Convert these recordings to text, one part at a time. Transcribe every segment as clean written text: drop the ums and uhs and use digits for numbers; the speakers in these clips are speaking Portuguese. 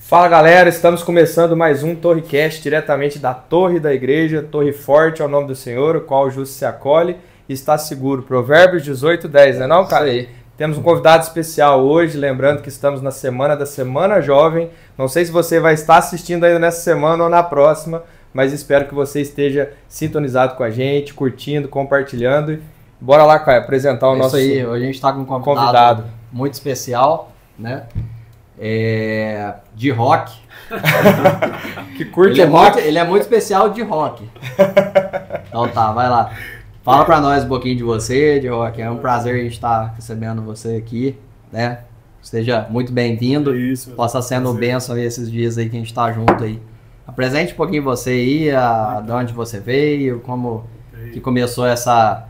Fala galera, estamos começando mais um TorreCast diretamente da Torre da Igreja, Torre Forte ao nome do Senhor, o qual o justo se acolhe e está seguro. Provérbios 18:10, não é não, cara? Isso aí. Temos um convidado especial hoje, lembrando que estamos na semana da Semana Jovem. Não sei se você vai estar assistindo ainda nessa semana ou na próxima, mas espero que você esteja sintonizado com a gente, curtindo, compartilhando. Bora lá, Caio, apresentar o nosso Isso aí, hoje a gente está com um convidado muito especial, né? De rock. Que curte rock. Ele é muito especial de rock. Então tá, vai lá. Fala pra nós um pouquinho de você, de rock. É um prazer a gente estar recebendo você aqui, né? Seja muito bem-vindo. Possa sendo bênção esses dias aí que a gente tá junto aí. Apresente um pouquinho você aí, de onde você veio, como que começou essa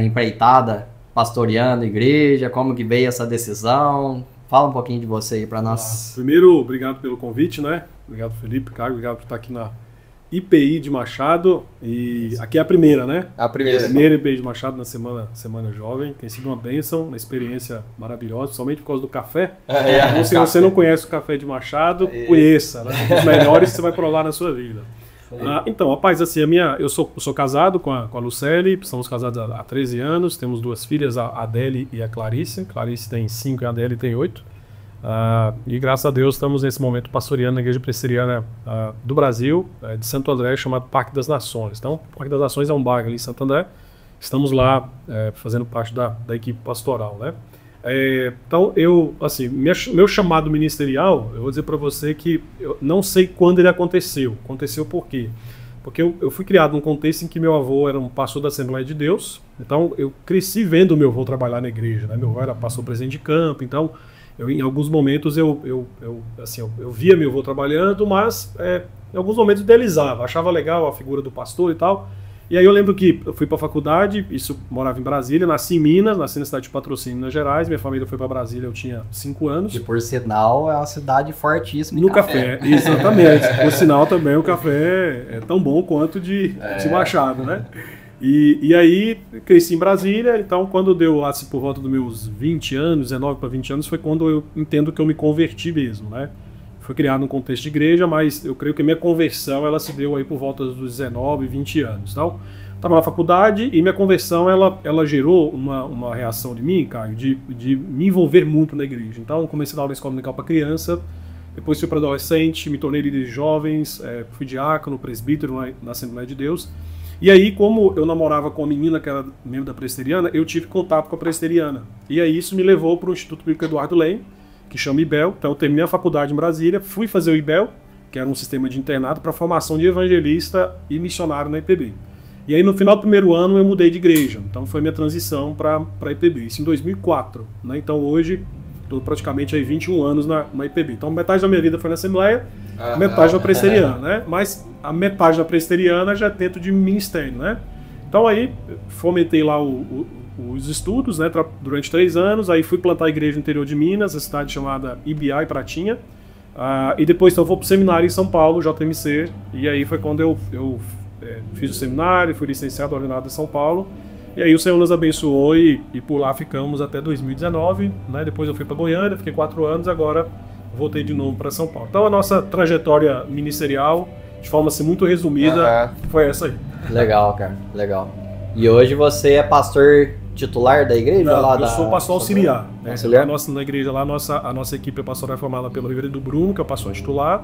empreitada pastoreando a igreja, como que veio essa decisão. Fala um pouquinho de você aí para nós. Primeiro, obrigado pelo convite, né? Obrigado, Felipe, Caio, obrigado por estar aqui na IPI de Machado. E aqui é a primeira, né? A primeira IPI de Machado na Semana Jovem. Tem sido uma bênção, uma experiência maravilhosa, somente por causa do café. Então, se você não conhece o café de Machado, conheça, né? Os melhores que você vai provar na sua vida. Então, rapaz, assim, eu sou casado com a Lucely, somos casados há 13 anos, temos duas filhas, a Adele e a Clarice. Clarice tem 5 e a Adele tem 8. E graças a Deus estamos nesse momento pastoreando na Igreja Presbiteriana do Brasil, de Santo André, chamado Parque das Nações. Então, o Parque das Nações é um bairro ali em Santo André. Estamos lá fazendo parte da equipe pastoral, né? Então, meu chamado ministerial, eu vou dizer para você que eu não sei quando ele aconteceu. Aconteceu por quê? Porque eu fui criado num contexto em que meu avô era um pastor da Assembleia de Deus. Então, eu cresci vendo meu avô trabalhar na igreja, né? Meu avô era pastor presidente de campo. Então, em alguns momentos eu via meu avô trabalhando, mas em alguns momentos idealizava, achava legal a figura do pastor e tal. E aí eu lembro que eu fui para a faculdade, isso morava em Brasília, nasci em Minas, nasci na cidade de Patrocínio, Minas Gerais. Minha família foi para Brasília, eu tinha 5 anos. E por sinal é uma cidade fortíssima no café. Exatamente. Por sinal também o café é tão bom quanto de Machado, né? E aí cresci em Brasília, então quando deu assim, por volta dos meus 20 anos, 19 para 20 anos, foi quando eu entendo que eu me converti mesmo, né? Fui criado num contexto de igreja, mas eu creio que a minha conversão ela se deu aí por volta dos 19, 20 anos. Então, estava na faculdade e minha conversão ela gerou uma reação de mim, Caio, de me envolver muito na igreja. Então, comecei a dar aula na escola dominical para criança, depois fui para adolescente, me tornei líder de jovens, fui diácono, presbítero na Assembleia de Deus. E aí, como eu namorava com uma menina que era membro da presbiteriana, eu tive contato com a presbiteriana. E aí isso me levou para o Instituto Bíblico Eduardo Leme, que chama IBEL. Então eu terminei a faculdade em Brasília, fui fazer o IBEL, que era um sistema de internato para formação de evangelista e missionário na IPB. E aí no final do primeiro ano eu mudei de igreja, então foi minha transição para a IPB, isso em 2004. Né? Então hoje estou praticamente aí 21 anos na IPB. Então metade da minha vida foi na Assembleia, metade na presbiteriana, né? Mas a metade da presbiteriana já é dentro de ministério, né? Então aí fomentei lá os estudos, né, durante 3 anos, aí fui plantar a igreja no interior de Minas, a cidade chamada Ibiá e Pratinha, e depois então vou para o seminário em São Paulo, JMC, e aí foi quando eu fiz o seminário, fui licenciado, ordenado em São Paulo, e aí o Senhor nos abençoou e por lá ficamos até 2019, né, depois eu fui para Goiânia, fiquei 4 anos, agora voltei de novo para São Paulo. Então a nossa trajetória ministerial, de forma assim, muito resumida, foi essa aí. Legal, cara, legal. E hoje você é pastor titular da igreja? Não, eu sou pastor auxiliar. Né? Auxiliar? Na igreja lá, a nossa equipe pastoral é formada pelo reverendo Bruno, que é o pastor titular.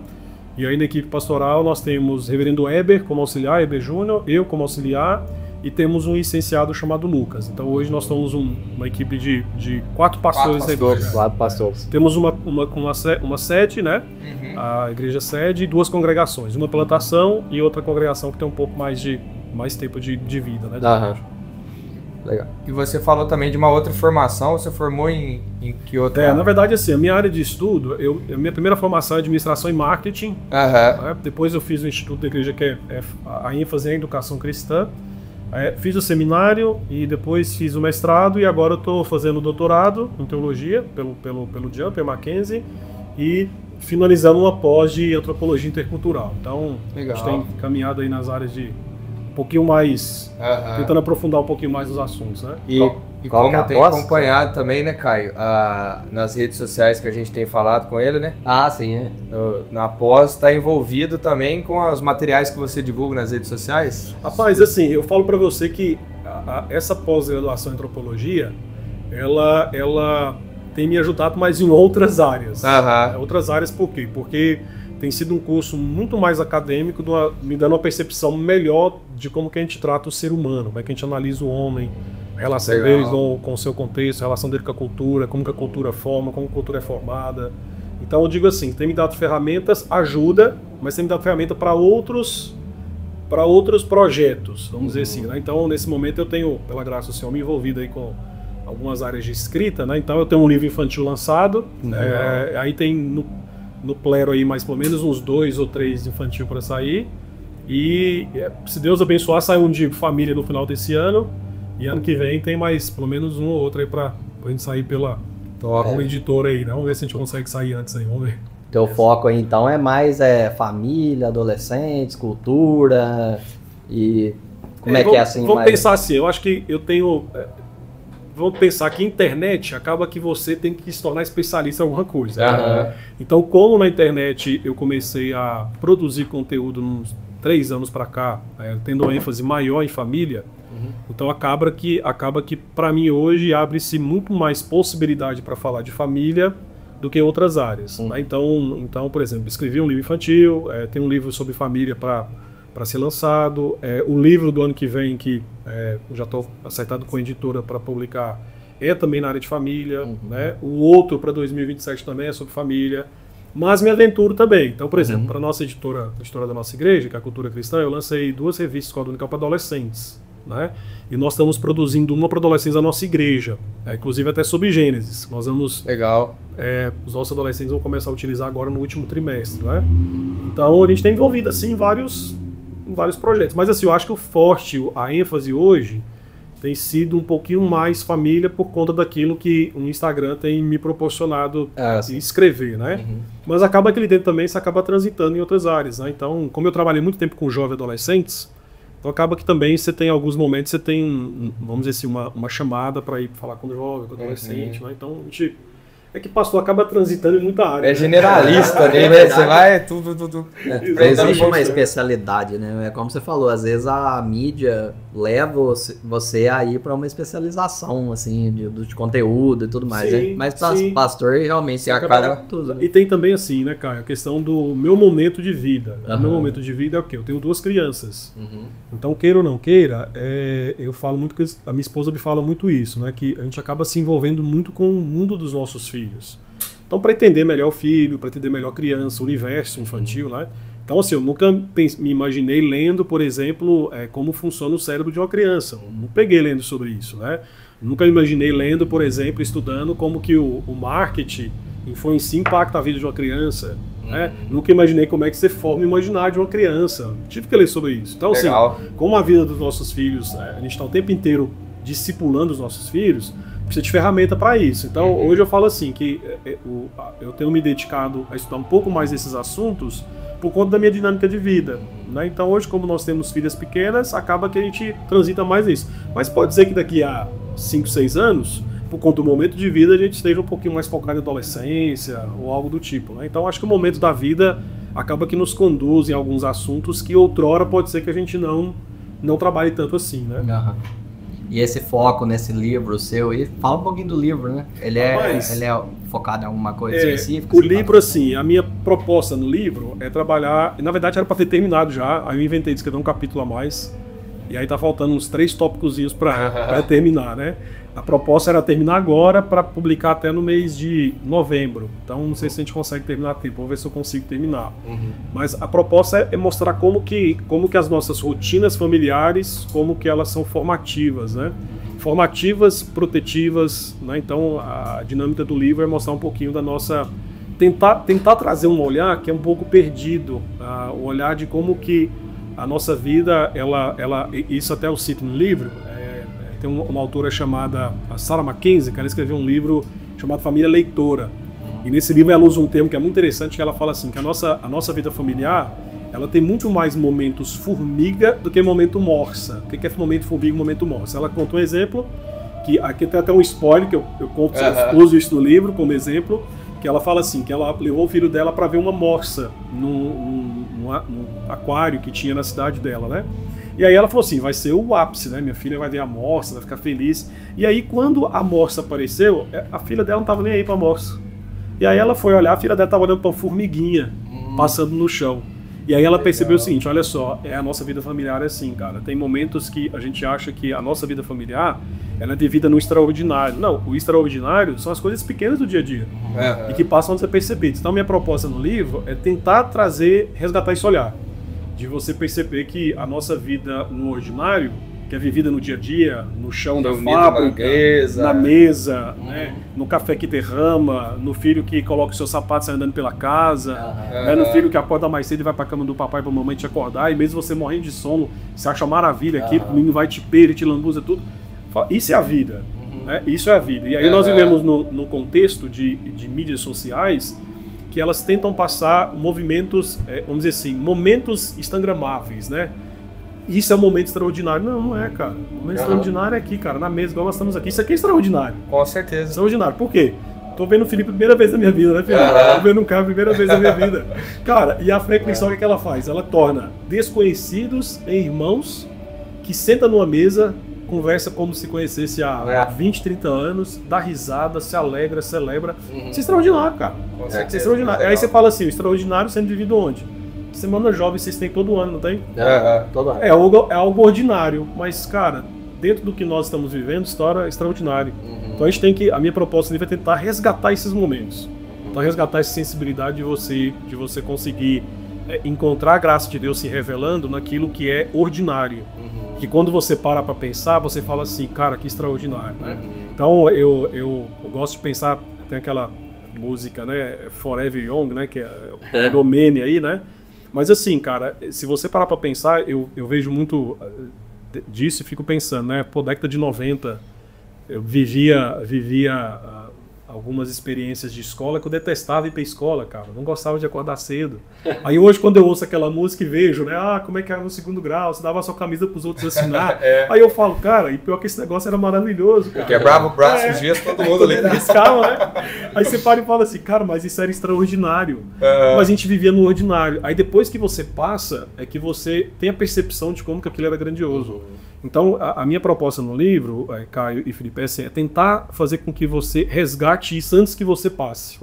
E aí na equipe pastoral nós temos o reverendo Eber como auxiliar, Eber Júnior, eu como auxiliar, e temos um licenciado chamado Lucas. Então hoje nós somos uma equipe de 4 pastores. 4 pastores. Temos uma sede, né? A igreja sede, e 2 congregações. Uma plantação e outra congregação que tem um pouco mais tempo de vida, né? Legal. E você falou também de uma outra formação, você formou em que outra? Na verdade, assim, a minha área de estudo, a minha primeira formação é administração e marketing. Né? Depois eu fiz o Instituto da Igreja, que a ênfase é a educação cristã. Fiz o seminário e depois fiz o mestrado e agora eu estou fazendo o doutorado em teologia pelo Jumper Mackenzie e finalizando uma pós de antropologia intercultural. Então, a gente tem caminhado aí nas áreas de pouquinho mais, tentando aprofundar um pouquinho mais os assuntos, né? E como tem acompanhado também, né, Caio, nas redes sociais que a gente tem falado com ele, né? Ah, sim, Na pós, está envolvido também com os materiais que você divulga nas redes sociais? Rapaz, assim, eu falo para você que essa pós-graduação em antropologia, ela tem me ajudado mais em outras áreas. Outras áreas por quê? Porque tem sido um curso muito mais acadêmico, me dando uma percepção melhor de como que a gente trata o ser humano, como é que a gente analisa o homem, a relação dele com o seu contexto, a relação dele com a cultura, como que a cultura forma, como a cultura é formada. Então eu digo assim, tem me dado ferramentas, ajuda, mas tem me dado ferramenta para outros projetos, vamos dizer assim, né? Então nesse momento eu tenho, pela graça do Senhor, me envolvido aí com algumas áreas de escrita, né? Então eu tenho um livro infantil lançado, aí tem no Plero aí mais pelo menos uns 2 ou 3 infantil para sair, e se Deus abençoar, sai um de família no final desse ano, e ano que vem tem mais pelo menos um ou outro aí pra gente sair pela uma editora aí, né? Vamos ver se a gente consegue sair antes aí, vamos ver. Teu foco aí então é mais família, adolescentes, cultura e como é que é assim? Vamos pensar assim, eu acho que eu tenho... Vamos pensar que internet acaba que você tem que se tornar especialista em alguma coisa. Né? Então, como na internet eu comecei a produzir conteúdo uns 3 anos para cá, tendo uma ênfase maior em família, então acaba que para mim hoje abre-se muito mais possibilidade para falar de família do que outras áreas. Né? Então, por exemplo, escrevi um livro infantil, tem um livro sobre família para ser lançado, o livro do ano que vem, que já estou acertado com a editora para publicar, também na área de família, né? O outro para 2027 também é sobre família, mas me aventuro também. Então, por exemplo, para a nossa editora, a editora da nossa igreja, que é a Cultura Cristã, eu lancei 2 revistas Escola Dominical para adolescentes, né? E nós estamos produzindo uma para adolescentes da nossa igreja, inclusive até sobre Gênesis. Nós vamos... Legal. Os nossos adolescentes vão começar a utilizar agora no último trimestre, né? Então, a gente tem envolvido, assim, em vários projetos. Mas, assim, eu acho que o forte, a ênfase hoje, tem sido um pouquinho mais família por conta daquilo que o Instagram tem me proporcionado escrever, né? Mas acaba que ali dentro também você acaba transitando em outras áreas, né? Então, como eu trabalhei muito tempo com jovens e adolescentes, então acaba que também você tem alguns momentos, você tem, vamos dizer assim, uma chamada para ir falar com o jovem, com o adolescente, né? Então, a gente... É que pastor acaba transitando em muita área. Generalista, né? Você vai tudo. Existe uma especialidade, né? É como você falou, às vezes a mídia leva você a ir para uma especialização, assim, de conteúdo e tudo mais, né? Mas pastor realmente se acaba tudo. E tem também assim, né, Caio, a questão do meu momento de vida. O meu momento de vida é o quê? Eu tenho 2 crianças. Então, queira ou não queira, eu falo muito, a minha esposa me fala muito isso, né? Que a gente acaba se envolvendo muito com o mundo dos nossos filhos. Então, para entender melhor o filho, para entender melhor a criança, o universo infantil, né? Então, assim, eu nunca me imaginei lendo, por exemplo, como funciona o cérebro de uma criança. Eu não peguei lendo sobre isso, né? Nunca me imaginei lendo, por exemplo, estudando como que o marketing influencia e impacta a vida de uma criança, né? Nunca imaginei como é que você forma o imaginário de uma criança. Tive que ler sobre isso. Então, assim, como a vida dos nossos filhos, a gente está o tempo inteiro discipulando os nossos filhos, precisa de ferramenta para isso. Então, hoje eu falo assim, que eu tenho me dedicado a estudar um pouco mais desses assuntos por conta da minha dinâmica de vida, né? Então, hoje, como nós temos filhas pequenas, acaba que a gente transita mais nisso. Mas pode ser que daqui a 5, 6 anos, por conta do momento de vida, a gente esteja um pouquinho mais focado em adolescência ou algo do tipo, né? Então, acho que o momento da vida acaba que nos conduz em alguns assuntos que outrora pode ser que a gente não trabalhe tanto assim, né? E esse foco nesse livro seu, e fala um pouquinho do livro, né? Ele é focado em alguma coisa específica? O livro, assim, a minha proposta no livro é trabalhar... Na verdade, era para ter terminado já, aí eu inventei de escrever um capítulo a mais, e aí tá faltando uns 3 tópicozinhos para terminar, né? A proposta era terminar agora para publicar até no mês de novembro. Então, não sei se a gente consegue terminar a tempo. Vamos ver se eu consigo terminar. Mas a proposta é mostrar como que as nossas rotinas familiares, como que elas são formativas, né? Formativas, protetivas, né? Então, a dinâmica do livro é mostrar um pouquinho da nossa... Tentar trazer um olhar que é um pouco perdido. O olhar de como que a nossa vida, isso até eu cito no livro... Tem uma autora chamada Sarah Mackenzie, que ela escreveu um livro chamado Família Leitora. E nesse livro ela usa um termo que é muito interessante, que ela fala assim, que a nossa vida familiar, ela tem muito mais momentos formiga do que momento morsa. O que é momento formiga e momento morsa? Ela conta um exemplo, que aqui tem até um spoiler, que eu conto, uso isso no livro como exemplo, que ela fala assim, que ela levou o filho dela para ver uma morsa num aquário que tinha na cidade dela, né? E aí ela falou assim, vai ser o ápice, né? Minha filha vai ver a morsa, vai ficar feliz. E aí quando a morsa apareceu, a filha dela não tava nem aí pra morsa. E aí ela foi olhar, a filha dela tava olhando pra uma formiguinha passando no chão. E aí ela percebeu o seguinte, olha só, a nossa vida familiar é assim, cara. Tem momentos que a gente acha que a nossa vida familiar ela é devida no extraordinário. Não, o extraordinário são as coisas pequenas do dia a dia. E que passam a ser percebidas. Então minha proposta no livro é tentar resgatar esse olhar. De você perceber que a nossa vida no ordinário, que é vivida no dia a dia, no chão da fábrica, na mesa, né, no café que derrama, no filho que coloca os seus sapatos andando pela casa, né, no filho que acorda mais cedo e vai pra cama do papai e pra mamãe te acordar, e mesmo você morrendo de sono, você acha maravilha aquilo, o menino vai te pera, te lambuza tudo. Isso é a vida. Né? Isso é a vida. E aí nós vivemos no contexto de mídias sociais, que elas tentam passar movimentos, vamos dizer assim, momentos instagramáveis, né? Isso é um momento extraordinário. Não, não é, cara. O momento extraordinário é aqui, cara, na mesa, igual nós estamos aqui. Isso aqui é extraordinário. Com certeza. Extraordinário. Por quê? Tô vendo o Felipe a primeira vez na minha vida, né, Felipe? Tô vendo um cara a primeira vez na minha vida. Cara, e a frequência, o que ela faz? Ela torna desconhecidos em irmãos que sentam numa mesa, conversa como se conhecesse há 20, 30 anos, dá risada, se alegra, celebra. Isso é extraordinário, cara. Isso é extraordinário. Aí você fala assim, o extraordinário sendo vivido onde? Semana Jovem vocês têm todo ano, não tem? Todo ano. É algo ordinário, mas, cara, dentro do que nós estamos vivendo, história extraordinária. Então a gente tem que, a minha proposta ali vai tentar resgatar esses momentos. Então resgatar essa sensibilidade de você conseguir encontrar a graça de Deus se revelando naquilo que é ordinário. Que quando você para pensar, você fala assim, cara, que extraordinário, né? Então eu gosto de pensar, tem aquela música, né, Forever Young, né, que é o domínio aí, né? Mas assim, cara, se você parar pra pensar, eu vejo muito disso e fico pensando, né, pô, década de 90, eu vivia algumas experiências de escola que eu detestava ir pra escola, cara. Não gostava de acordar cedo. Aí hoje, quando eu ouço aquela música e vejo, né? Como é que era no segundo grau? Você dava a sua camisa pros outros assinar. Aí eu falo, cara, e pior que esse negócio era maravilhoso, cara. Eu quebrava o braço os dias, todo mundo ali. Riscava, né? Aí você para e fala assim, cara, mas isso era extraordinário. Mas a gente vivia no ordinário. Aí depois que você passa, é que você tem a percepção de como que aquilo era grandioso. Então, a minha proposta no livro, Caio e Felipe, é tentar fazer com que você resgate isso antes que você passe.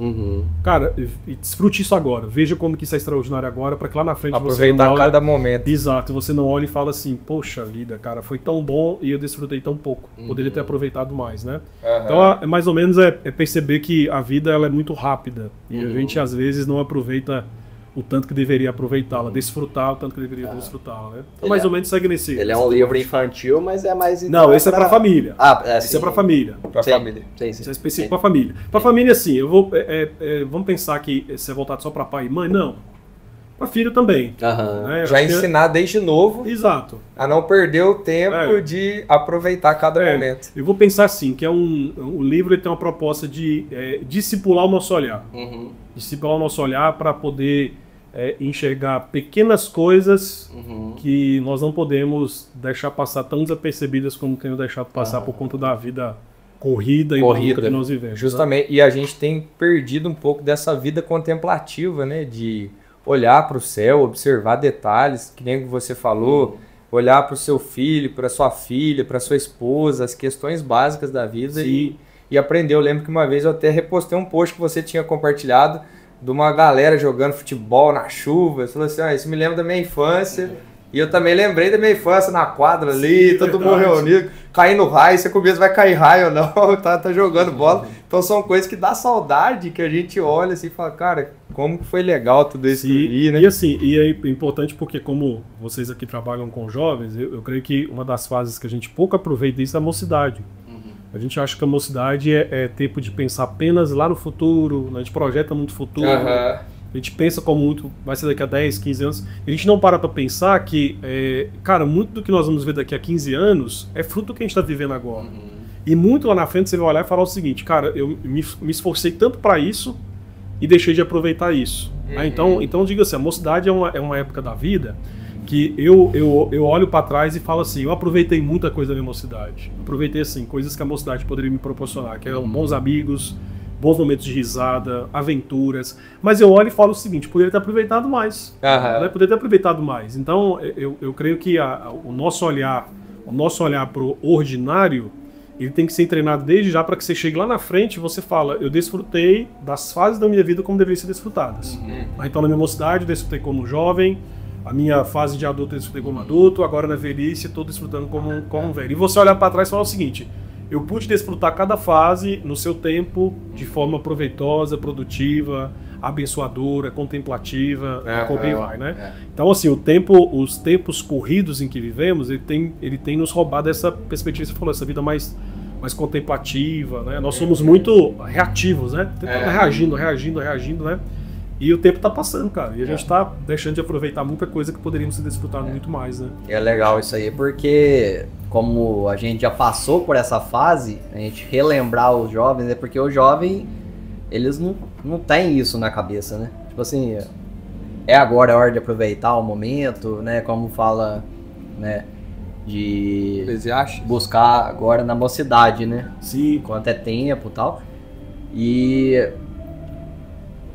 Cara, desfrute isso agora. Veja como que isso é extraordinário agora, para que lá na frente aproveitar você não cada momento. Exato, você não olha e fala assim, poxa vida, cara, foi tão bom e eu desfrutei tão pouco. Poderia ter aproveitado mais, né? Então, mais ou menos perceber que a vida ela é muito rápida e a gente às vezes não aproveita o tanto que deveria aproveitá-la, desfrutar o tanto que deveria desfrutá-la, né? Então, mais ou menos segue nesse... Ele é um livro infantil, mas é mais... Não, esse é pra família. Esse é pra família. Pra família. Sim. Isso é específico pra família. Pra família, assim, eu vou... vamos pensar que isso é voltado só pra pai e mãe? Não. Pra filho também. Né? Já ensinar desde novo. Exato. A não perder o tempo de aproveitar cada momento. Eu vou pensar assim, que o livro ele tem uma proposta de discipular o nosso olhar. Discipular o nosso olhar para poder enxergar pequenas coisas que nós não podemos deixar passar tão desapercebidas como temos deixado passar por conta da vida corrida e maluca que nós vivemos. Justamente, né? E a gente tem perdido um pouco dessa vida contemplativa, né? De olhar para o céu, observar detalhes, que nem você falou, olhar para o seu filho, para sua filha, para sua esposa, as questões básicas da vida e aprender. Eu lembro que uma vez eu até repostei um post que você tinha compartilhado de uma galera jogando futebol na chuva. Você falou assim, isso me lembra da minha infância. E eu também lembrei da minha infância na quadra ali, todo mundo reunido, caindo raio, você começa, vai cair raio ou não, tá jogando bola. Então são coisas que dá saudade, que a gente olha assim e fala, cara, como que foi legal tudo isso aí, né? E assim, é importante porque como vocês aqui trabalham com jovens, eu creio que uma das fases que a gente pouco aproveita isso é a mocidade. A gente acha que a mocidade é tempo de pensar apenas lá no futuro, a gente projeta muito futuro, a gente pensa como muito, vai ser daqui a 10, 15 anos, a gente não para pensar que, cara, muito do que nós vamos ver daqui a 15 anos é fruto do que a gente está vivendo agora. E muito lá na frente você vai olhar e falar o seguinte, cara, eu me esforcei tanto para isso e deixei de aproveitar isso. Né? Então diga assim, a mocidade é uma época da vida que eu olho para trás e falo assim, eu aproveitei muita coisa da minha mocidade. Aproveitei assim, coisas que a mocidade poderia me proporcionar, que eram bons amigos, bons momentos de risada, aventuras. Mas eu olho e falo o seguinte, poderia ter aproveitado mais. Né? Poderia ter aproveitado mais. Então eu creio que o nosso olhar para o ordinário, ele tem que ser treinado desde já para que você chegue lá na frente e você fala, eu desfrutei das fases da minha vida como deveriam ser desfrutadas. Então na minha mocidade eu desfrutei como jovem, a minha fase de adulto eu desfrutei como adulto, agora na velhice estou desfrutando como um velho. E você olhar para trás e falar o seguinte, eu pude desfrutar cada fase no seu tempo de forma proveitosa, produtiva, abençoadora, contemplativa, como bem vai, né? Então assim, os tempos corridos em que vivemos, ele tem nos roubado essa perspectiva, você falou, essa vida mais contemplativa, né? Nós somos muito reativos, né? Reagindo, né? E o tempo tá passando, cara. E a gente tá deixando de aproveitar muita coisa que poderíamos ter desfrutado muito mais, né? É legal isso aí, porque como a gente já passou por essa fase, a gente relembrar os jovens, é porque o jovem, eles não têm isso na cabeça, né? Tipo assim, agora a hora de aproveitar o momento, né? Como fala, né? De buscar agora na mocidade, né? Sim. Quanto é tempo e tal. E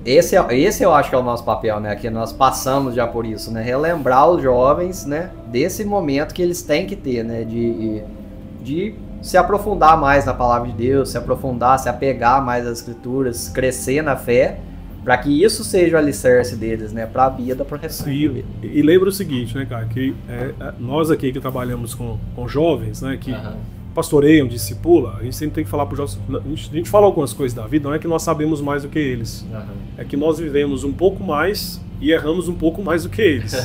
esse eu acho que é o nosso papel, né? Que nós passamos já por isso, né? Relembrar os jovens, né? Desse momento que eles têm que ter, né? De se aprofundar mais na palavra de Deus, se apegar mais às escrituras, crescer na fé, para que isso seja o alicerce deles, né? Para a vida, para o resto. E lembra o seguinte, né, cara? Que nós aqui que trabalhamos com jovens, né? Que pastoreiam, discipula, a gente sempre tem que falar para os jovens. A gente fala algumas coisas da vida, não é que nós sabemos mais do que eles. É que nós vivemos um pouco mais e erramos um pouco mais do que eles.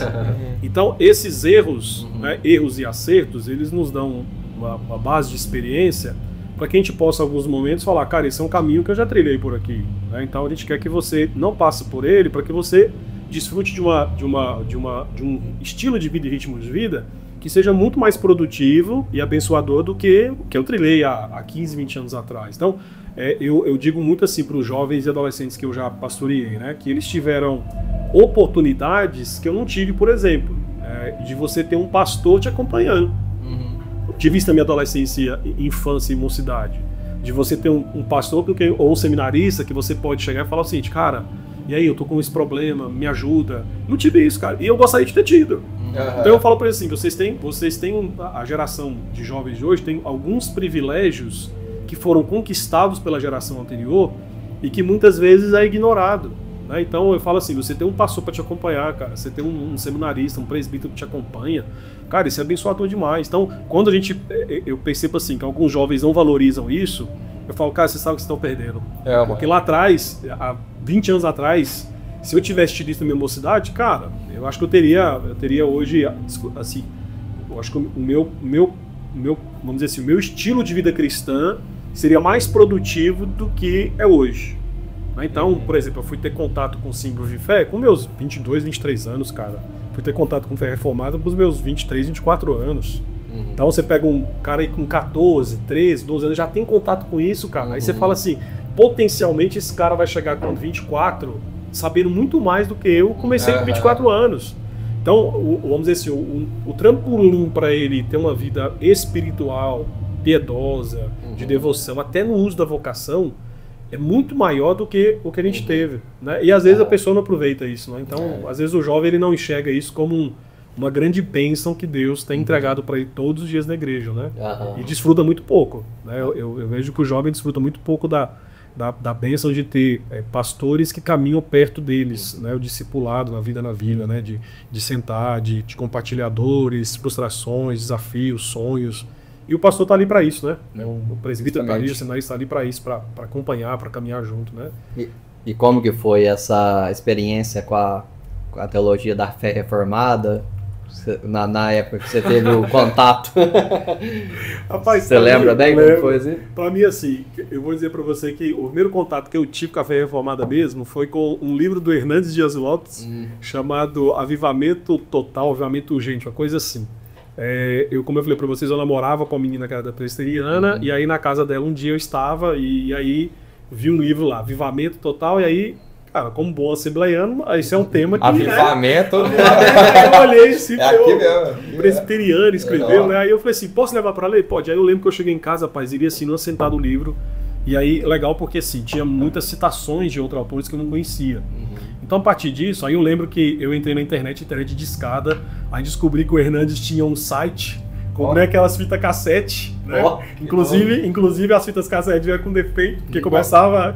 Então, esses erros, né, erros e acertos, eles nos dão uma base de experiência para que a gente possa, em alguns momentos, falar, cara, esse é um caminho que eu já trilhei por aqui. Né? Então, a gente quer que você não passe por ele, para que você desfrute de um estilo de vida e ritmo de vida que seja muito mais produtivo e abençoador do que o que eu trilhei há 15, 20 anos atrás. Então, eu digo muito assim para os jovens e adolescentes que eu já pastoreei, né, que eles tiveram oportunidades que eu não tive, por exemplo, de você ter um pastor te acompanhando. Tive isso na minha adolescência, infância e mocidade. De você ter um pastor ou um seminarista que você pode chegar e falar o seguinte, cara, e aí, eu tô com esse problema, me ajuda. Não tive isso, cara. E eu gostaria de ter tido. Então eu falo para eles assim, vocês têm a geração de jovens de hoje tem alguns privilégios que foram conquistados pela geração anterior e que muitas vezes é ignorado. Né? Então eu falo assim, você tem um pastor para te acompanhar, cara. Você tem um seminarista, um presbítero que te acompanha. Cara, isso é abençoador demais. Então, quando eu percebo assim, que alguns jovens não valorizam isso, eu falo, cara, você sabe o que vocês estão perdendo. Porque lá atrás, há 20 anos atrás, se eu tivesse tido isso na minha mocidade, cara, eu acho que eu teria hoje, assim, eu acho que o meu, vamos dizer assim, o meu estilo de vida cristã seria mais produtivo do que é hoje. Então, por exemplo, eu fui ter contato com símbolos de fé com meus 22, 23 anos, cara. Fui ter contato com fé reformada com os meus 23, 24 anos. Então você pega um cara aí com 14, 13, 12 anos, já tem contato com isso, cara. Aí você fala assim, potencialmente esse cara vai chegar com 24 sabendo muito mais do que eu comecei com 24 anos. Então, vamos dizer assim, o trampolim para ele ter uma vida espiritual, piedosa, de devoção, até no uso da vocação, é muito maior do que o que a gente teve. Né? E às vezes a pessoa não aproveita isso. Né? Então, às vezes o jovem ele não enxerga isso como uma grande bênção que Deus tem entregado para ele todos os dias na igreja, né? E desfruta muito pouco. Né? Eu vejo que o jovem desfruta muito pouco da bênção de ter pastores que caminham perto deles, né? O discipulado na vida, né? De sentar, de compartilhar dores, frustrações, desafios, sonhos. E o pastor está ali para isso, né? O presbítero está ali, o seminarista está ali para isso, para acompanhar, para caminhar junto, né? E como que foi essa experiência com a teologia da fé reformada? Na época que você teve o contato. Rapaz, você lembra bem como foi assim? Pra mim, assim, eu vou dizer pra você que o primeiro contato que eu tive com a fé reformada mesmo foi com um livro do Hernandes Dias Lopes chamado Avivamento Total, Avivamento Urgente, uma coisa assim. Como eu falei pra vocês, eu namorava com a menina que era da presbiteriana, e aí na casa dela um dia eu estava, e aí vi um livro lá, Avivamento Total, e aí cara, como bom assembleiano, isso é um tema que... Avivamento. Eu olhei assim, aqui mesmo. Presbiteriano escreveu, né? Aí eu falei assim, posso levar pra ler? Pode. Aí eu lembro que eu cheguei em casa, rapaz, iria assim, não sentar no livro. E aí, legal porque assim, tinha muitas citações de outros autores que eu não conhecia. Então, a partir disso, aí eu lembro que eu entrei na internet de escada, aí descobri que o Hernandes tinha um site, comprei aquelas fitas cassete, né? Inclusive as fitas cassete eram com defeito, porque começava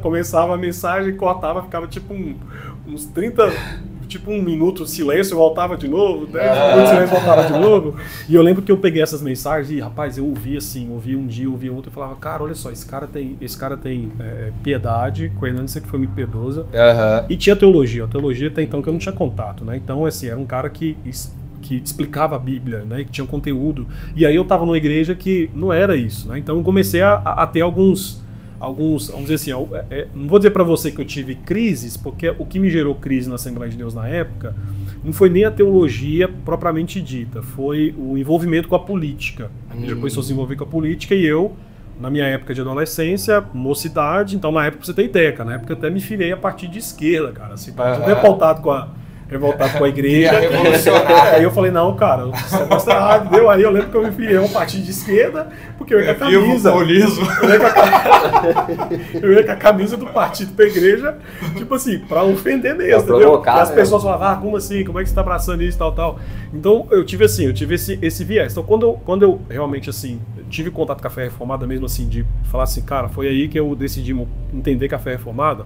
a mensagem, cortava, ficava tipo uns 30, tipo um minuto de silêncio, voltava de novo, 10 minutos de silêncio, voltava de novo. E eu lembro que eu peguei essas mensagens e, rapaz, eu ouvi assim, ouvi um dia, ouvi outro, e falava, cara, olha só, esse cara tem piedade, o Hernandes sempre foi muito piedoso. E tinha teologia, a teologia até então que eu não tinha contato, né? Então, assim, era um cara que explicava a Bíblia, né, que tinha conteúdo. E aí eu estava numa igreja que não era isso, né? Então eu comecei a ter alguns, vamos dizer assim, não vou dizer para você que eu tive crises, porque o que me gerou crise na Assembleia de Deus na época não foi nem a teologia propriamente dita, foi o envolvimento com a política. A igreja começou a se envolver com a política e eu, na minha época de adolescência, mocidade, então na época, pra você ter ideia, cara, na época eu até me filiei a partir de esquerda, cara, assim, revoltado com a igreja. Aí eu falei, não, cara, você gosta errado, deu. Aí eu lembro que eu me filiei um partido de esquerda, porque eu ia com a camisa. Eu ia com a camisa do partido pra igreja, tipo assim, pra ofender mesmo, entendeu? E as pessoas falavam, como assim? Como é que você tá abraçando isso, tal. Então eu tive esse viés. Então quando eu realmente, assim, tive contato com a fé reformada mesmo, assim, de falar assim, cara, foi aí que eu decidi entender que a fé reformada,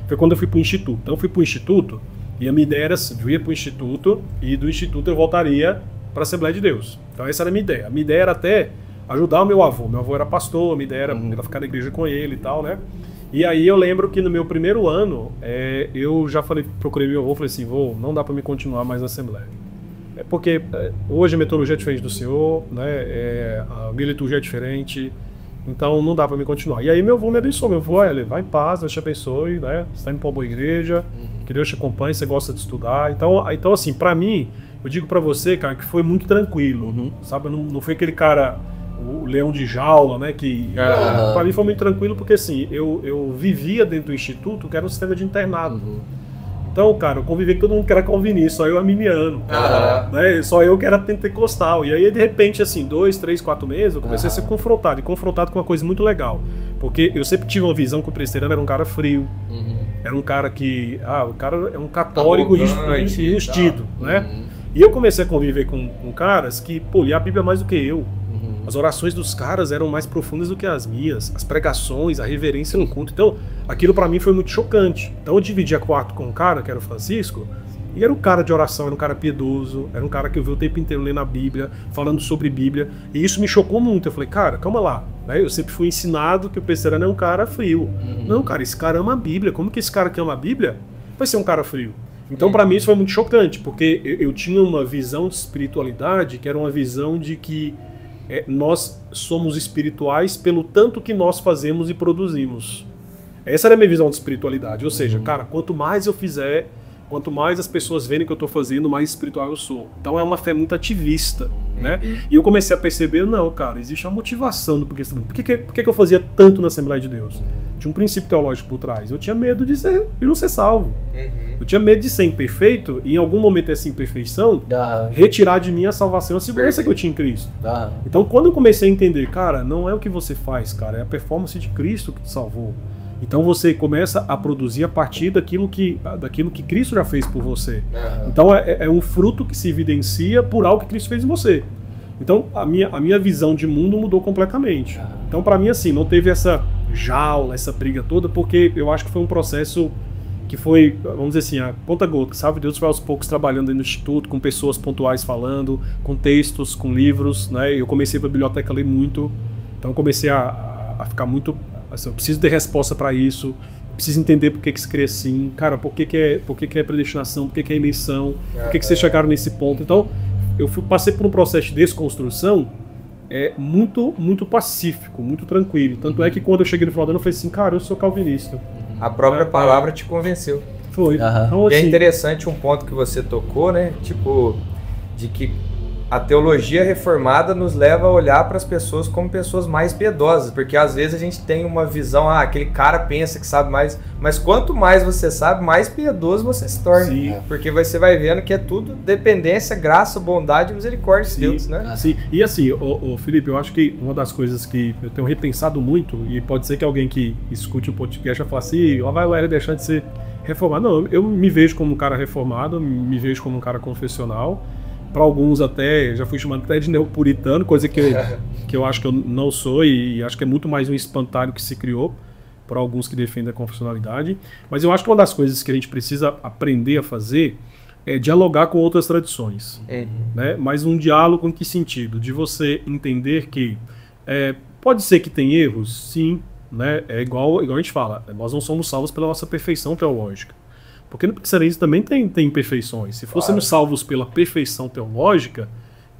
foi quando eu fui pro instituto. Então eu fui pro instituto, e a minha ideia era assim, eu ia para o Instituto, e do Instituto eu voltaria para a Assembleia de Deus. Então essa era a minha ideia. A minha ideia era até ajudar o meu avô. Meu avô era pastor, a minha ideia era ficar na igreja com ele e tal, né? E aí eu lembro que no meu primeiro ano, eu já procurei meu avô, falei assim, vô, não dá para me continuar mais na Assembleia. Porque hoje a metodologia é diferente do senhor, né? A minha liturgia é diferente, então não dá para me continuar. E aí meu avô me abençoou, meu avô, olha, vai em paz, Deus te abençoe, né? Você está indo para uma boa igreja, que Deus te acompanhe, você gosta de estudar. Então assim, para mim, eu digo para você, cara, que foi muito tranquilo, sabe? Não foi aquele cara, o leão de jaula, né? Que para mim foi muito tranquilo porque assim, eu vivia dentro do instituto, que era um sistema de internado. Então, cara, eu convivi com todo mundo que era calvinista, só eu arminiano, né? Só eu que era pentecostal. E aí, de repente, assim, 2, 3, 4 meses, eu comecei a ser confrontado com uma coisa muito legal. Porque eu sempre tive uma visão que o presbiteriano era um cara frio, era um cara que, o cara é um católico resistido, né? E eu comecei a conviver com caras que, pô, lia a Bíblia mais do que eu. As orações dos caras eram mais profundas do que as minhas, as pregações, a reverência no culto. Então, aquilo pra mim foi muito chocante. Então eu dividia quarto com um cara, que era o Francisco, e era um cara de oração, era um cara piedoso, era um cara que eu vi o tempo inteiro lendo a Bíblia, falando sobre Bíblia, e isso me chocou muito. Eu falei, cara, calma lá, né? Eu sempre fui ensinado que o presbiteriano é um cara frio. Não, cara, esse cara ama a Bíblia. Como que esse cara que ama a Bíblia vai ser um cara frio? Então, pra mim, isso foi muito chocante, porque eu tinha uma visão de espiritualidade que era uma visão de que nós somos espirituais pelo tanto que nós fazemos e produzimos. Essa era a minha visão de espiritualidade. Ou seja, cara, quanto mais eu fizer, quanto mais as pessoas verem que eu estou fazendo, mais espiritual eu sou. Então é uma fé muito ativista, né? E eu comecei a perceber, não, cara, existe uma motivação do porquê. Por que eu fazia tanto na Assembleia de Deus? Tinha um princípio teológico por trás. Eu tinha medo de não ser salvo. Eu tinha medo de ser imperfeito e em algum momento dessa imperfeição retirar de mim a salvação e a segurança que eu tinha em Cristo. Então quando eu comecei a entender, cara, não é o que você faz, cara, é a performance de Cristo que te salvou. Então você começa a produzir a partir daquilo que Cristo já fez por você. Então é um fruto que se evidencia por algo que Cristo fez em você. Então a minha visão de mundo mudou completamente. Então para mim assim, não teve essa jaula, essa briga toda, porque eu acho que foi um processo que foi, vamos dizer assim, a conta gota, sabe? Deus foi aos poucos trabalhando aí no instituto, com pessoas pontuais falando, com textos, com livros, né? Eu comecei para a biblioteca a ler muito, então comecei a ficar muito, assim, eu preciso ter resposta para isso, preciso entender por que se crê assim, cara, por que é predestinação, por que é eleição, por que vocês chegaram nesse ponto. Então eu passei por um processo de desconstrução muito, muito pacífico, muito tranquilo. Tanto é que quando eu cheguei no final do ano eu falei assim, cara, eu sou calvinista. A própria palavra te convenceu. Foi. Então, assim, e é interessante um ponto que você tocou, né? Tipo, de que a teologia reformada nos leva a olhar para as pessoas como pessoas mais piedosas, porque às vezes a gente tem uma visão, aquele cara pensa que sabe mais, mas quanto mais você sabe, mais piedoso você se torna. Sim. Porque você vai vendo que é tudo dependência, graça, bondade e misericórdia de Deus, né? Sim. E assim, ô Felipe, eu acho que uma das coisas que eu tenho repensado muito, e pode ser que alguém que escute o podcast vai falar assim, vai o Hélio deixando de ser reformado. Não, eu me vejo como um cara reformado, me vejo como um cara confessional. Para alguns até, já fui chamado até de neopuritano, coisa que eu acho que eu não sou, e acho que é muito mais um espantalho que se criou para alguns que defendem a confessionalidade. Mas eu acho que uma das coisas que a gente precisa aprender a fazer é dialogar com outras tradições. Né? Mas um diálogo em que sentido? De você entender que pode ser que tem erros, sim, né? É igual a gente fala, nós não somos salvos pela nossa perfeição teológica. Porque no cristianismo também tem imperfeições. Se fôssemos salvos pela perfeição teológica,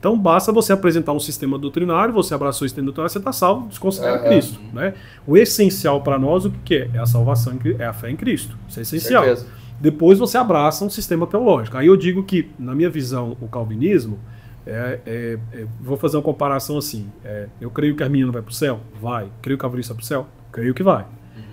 então basta você apresentar um sistema doutrinário, você abraçou o sistema doutrinário, você está salvo, desconsidera Cristo. Né? O essencial para nós, o que é? É a salvação, é a fé em Cristo. Isso é essencial. Certeza. Depois você abraça um sistema teológico. Aí eu digo que, na minha visão, o calvinismo, vou fazer uma comparação assim. Eu creio que a menina vai para o céu? Vai. Creio que a calvinista vai para o céu? Creio que vai.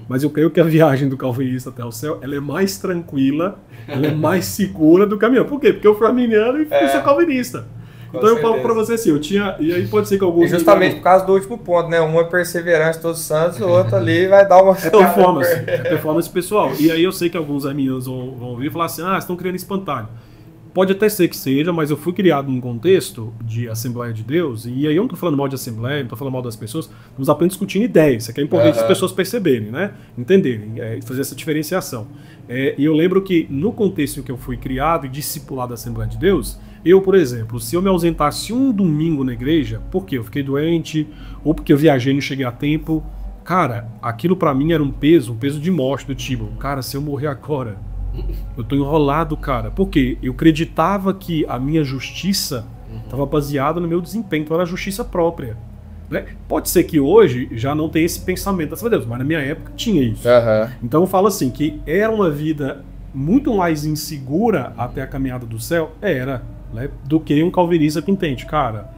Mas eu creio que a viagem do calvinista até o céu, ela é mais tranquila, ela é mais segura do caminhão. Por quê? Porque eu fui arminiano e fui ser calvinista. Então eu falo para você assim, e aí pode ser que alguns... E justamente por causa do último ponto, né? Um é perseverante todos os santos, o outro ali vai dar uma... É performance pessoal. E aí eu sei que alguns arminianos vão ouvir e falar assim, vocês estão criando espantalho. Pode até ser que seja, mas eu fui criado num contexto de Assembleia de Deus, e aí eu não estou falando mal de Assembleia, não estou falando mal das pessoas, nos apenas discutindo ideias, isso aqui é importante as pessoas perceberem, né? Entenderem, fazer essa diferenciação. E eu lembro que no contexto em que eu fui criado e discipulado da Assembleia de Deus, eu, por exemplo, se eu me ausentasse um domingo na igreja, porque eu fiquei doente, ou porque eu viajei e não cheguei a tempo, cara, aquilo para mim era um peso de morte, do tipo, cara, se eu morrer agora, eu tô enrolado, cara. Porque eu acreditava que a minha justiça estava baseada no meu desempenho, então era a justiça própria. Né? Pode ser que hoje já não tenha esse pensamento dessa Deus, mas na minha época tinha isso. Então eu falo assim, que era uma vida muito mais insegura até a caminhada do céu, né? Do que um calvinista que entende, cara,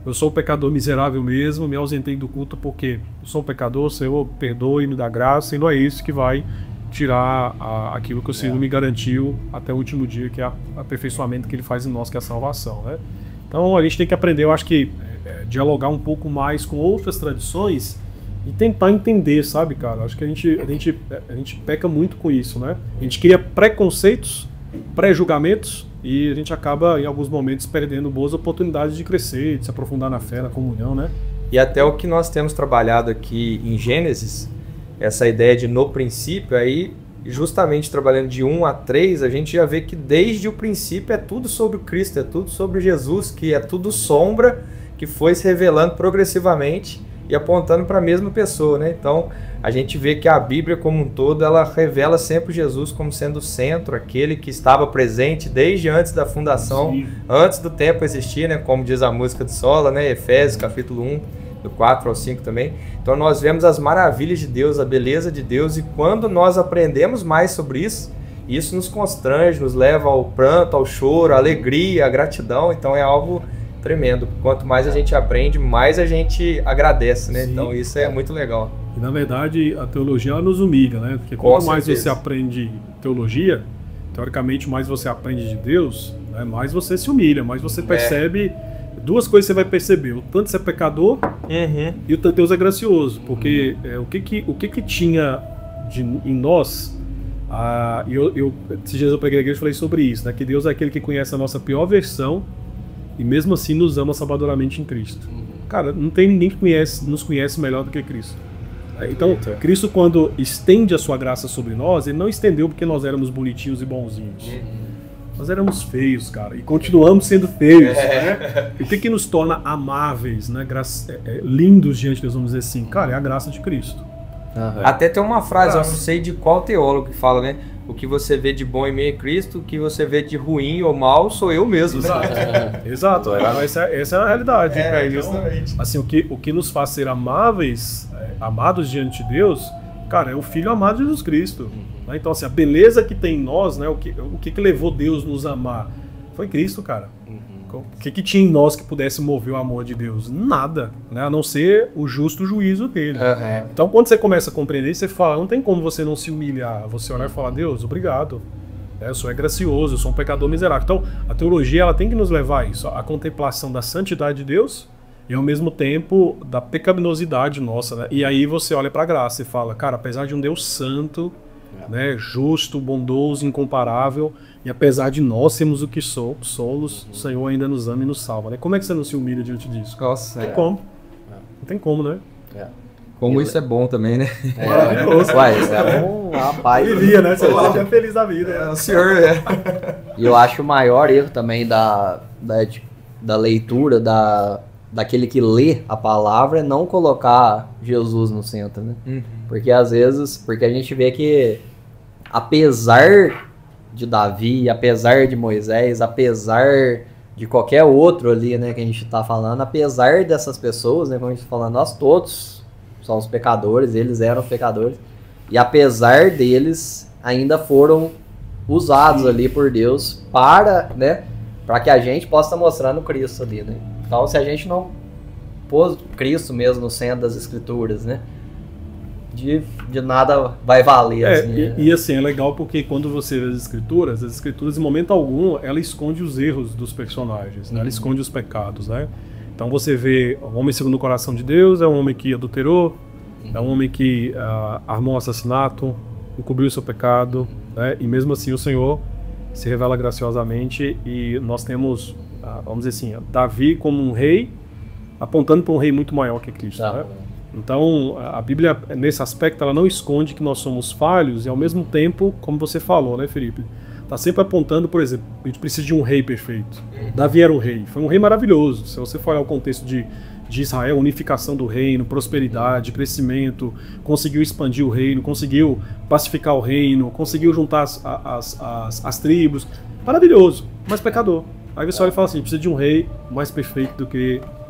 eu sou um pecador miserável mesmo, me ausentei do culto porque eu sou um pecador, Senhor, perdoe, me dá graça, e não é isso que vai tirar aquilo que o Senhor me garantiu até o último dia, que é o aperfeiçoamento que Ele faz em nós, que é a salvação, né? Então a gente tem que aprender, eu acho que dialogar um pouco mais com outras tradições e tentar entender, sabe, cara? Acho que a gente peca muito com isso, né? A gente cria preconceitos, pré-julgamentos, e a gente acaba, em alguns momentos, perdendo boas oportunidades de crescer, de se aprofundar na fé, na comunhão, né? E até o que nós temos trabalhado aqui em Gênesis, essa ideia de no princípio, aí justamente trabalhando de 1 a 3, a gente já vê que desde o princípio é tudo sobre o Cristo, é tudo sobre Jesus, que é tudo sombra, que foi se revelando progressivamente e apontando para a mesma pessoa, né? Então a gente vê que a Bíblia como um todo, ela revela sempre Jesus como sendo o centro, aquele que estava presente desde antes da fundação, Sim. antes do tempo existir, né? Como diz a música de Sola, né? Efésios capítulo 1, do 4 ao 5 também. Então nós vemos as maravilhas de Deus, a beleza de Deus, e quando nós aprendemos mais sobre isso, isso nos constrange, nos leva ao pranto, ao choro, à alegria, à gratidão. Então é algo tremendo. Quanto mais a gente aprende, mais a gente agradece, né? Sim. Então isso é muito legal. E na verdade a teologia ela nos humilha, né? Porque Com quanto mais certeza. você aprende teologia, teoricamente mais você aprende de Deus, né? Mais você se humilha, mais você percebe duas coisas você vai perceber: o tanto você é pecador e o tanto Deus é gracioso. Porque o que tinha em nós. Esses dias eu peguei a igreja e falei sobre isso, né? Que Deus é aquele que conhece a nossa pior versão e mesmo assim nos ama salvadoramente em Cristo. Cara, não tem ninguém que nos conhece melhor do que Cristo. Então, Cristo, quando estende a sua graça sobre nós, Ele não estendeu porque nós éramos bonitinhos e bonzinhos. Nós éramos feios, cara, e continuamos sendo feios, né? E o que nos torna amáveis, né? Lindos diante de Deus, vamos dizer assim? Cara, é a graça de Cristo. Até tem uma frase, eu não sei de qual teólogo que fala, né? O que você vê de bom em mim é Cristo, o que você vê de ruim ou mal sou eu mesmo. Exato, essa é a realidade. Justamente. Assim, o que nos faz ser amáveis, amados diante de Deus, cara, é o Filho amado de Jesus Cristo. Né? Então, assim, a beleza que tem em nós, né? O que levou Deus nos amar foi Cristo, cara. O que tinha em nós que pudesse mover o amor de Deus? Nada, né? A não ser o justo juízo dele. Então, quando você começa a compreender, você fala, não tem como você não se humilhar, você olhar e falar, Deus, obrigado. O Senhor é gracioso, eu sou um pecador miserável. Então, a teologia ela tem que nos levar a isso, a contemplação da santidade de Deus e, ao mesmo tempo, da pecaminosidade nossa, né? E aí você olha para a graça e fala, cara, apesar de um Deus santo, né, justo, bondoso, incomparável, e apesar de nós sermos o que somos, o Senhor ainda nos ama e nos salva, né? Como é que você não se humilha diante disso? Nossa, não tem como. Não tem como, né? Como isso é bom também, né? Maravilhoso. Uai, isso é um rapaz. Queria, né? Você fala que é feliz da vida. O senhor E eu acho o maior erro também da leitura, daquele que lê a palavra, é não colocar Jesus no centro, né? Porque às vezes, porque a gente vê que apesar de Davi, apesar de Moisés, apesar de qualquer outro ali, né, que a gente tá falando, apesar dessas pessoas, né, como a gente tá falando, nós todos somos pecadores, eles eram pecadores, e apesar deles, ainda foram usados ali por Deus para, né, para que a gente possa estar mostrando Cristo ali, né? Então, se a gente não pôs Cristo mesmo no centro das Escrituras, né, de nada vai valer. Assim, e assim, é legal porque quando você vê as escrituras em momento algum, ela esconde os erros dos personagens, né? Ela esconde os pecados, né? Então você vê o homem segundo o coração de Deus, é um homem que adulterou, é um homem que armou um assassinato, encobriu o seu pecado, né? E mesmo assim o Senhor se revela graciosamente e nós temos, vamos dizer assim, Davi como um rei, apontando para um rei muito maior que Cristo, né? Então, a Bíblia, nesse aspecto, ela não esconde que nós somos falhos e, ao mesmo tempo, como você falou, né, Felipe? Está sempre apontando, por exemplo, a gente precisa de um rei perfeito. Davi era um rei, foi um rei maravilhoso. Se você for olhar o contexto de Israel, unificação do reino, prosperidade, crescimento, conseguiu expandir o reino, conseguiu pacificar o reino, conseguiu juntar as tribos. Maravilhoso, mas pecador. Aí você olha e fala assim, precisa de um rei mais perfeito do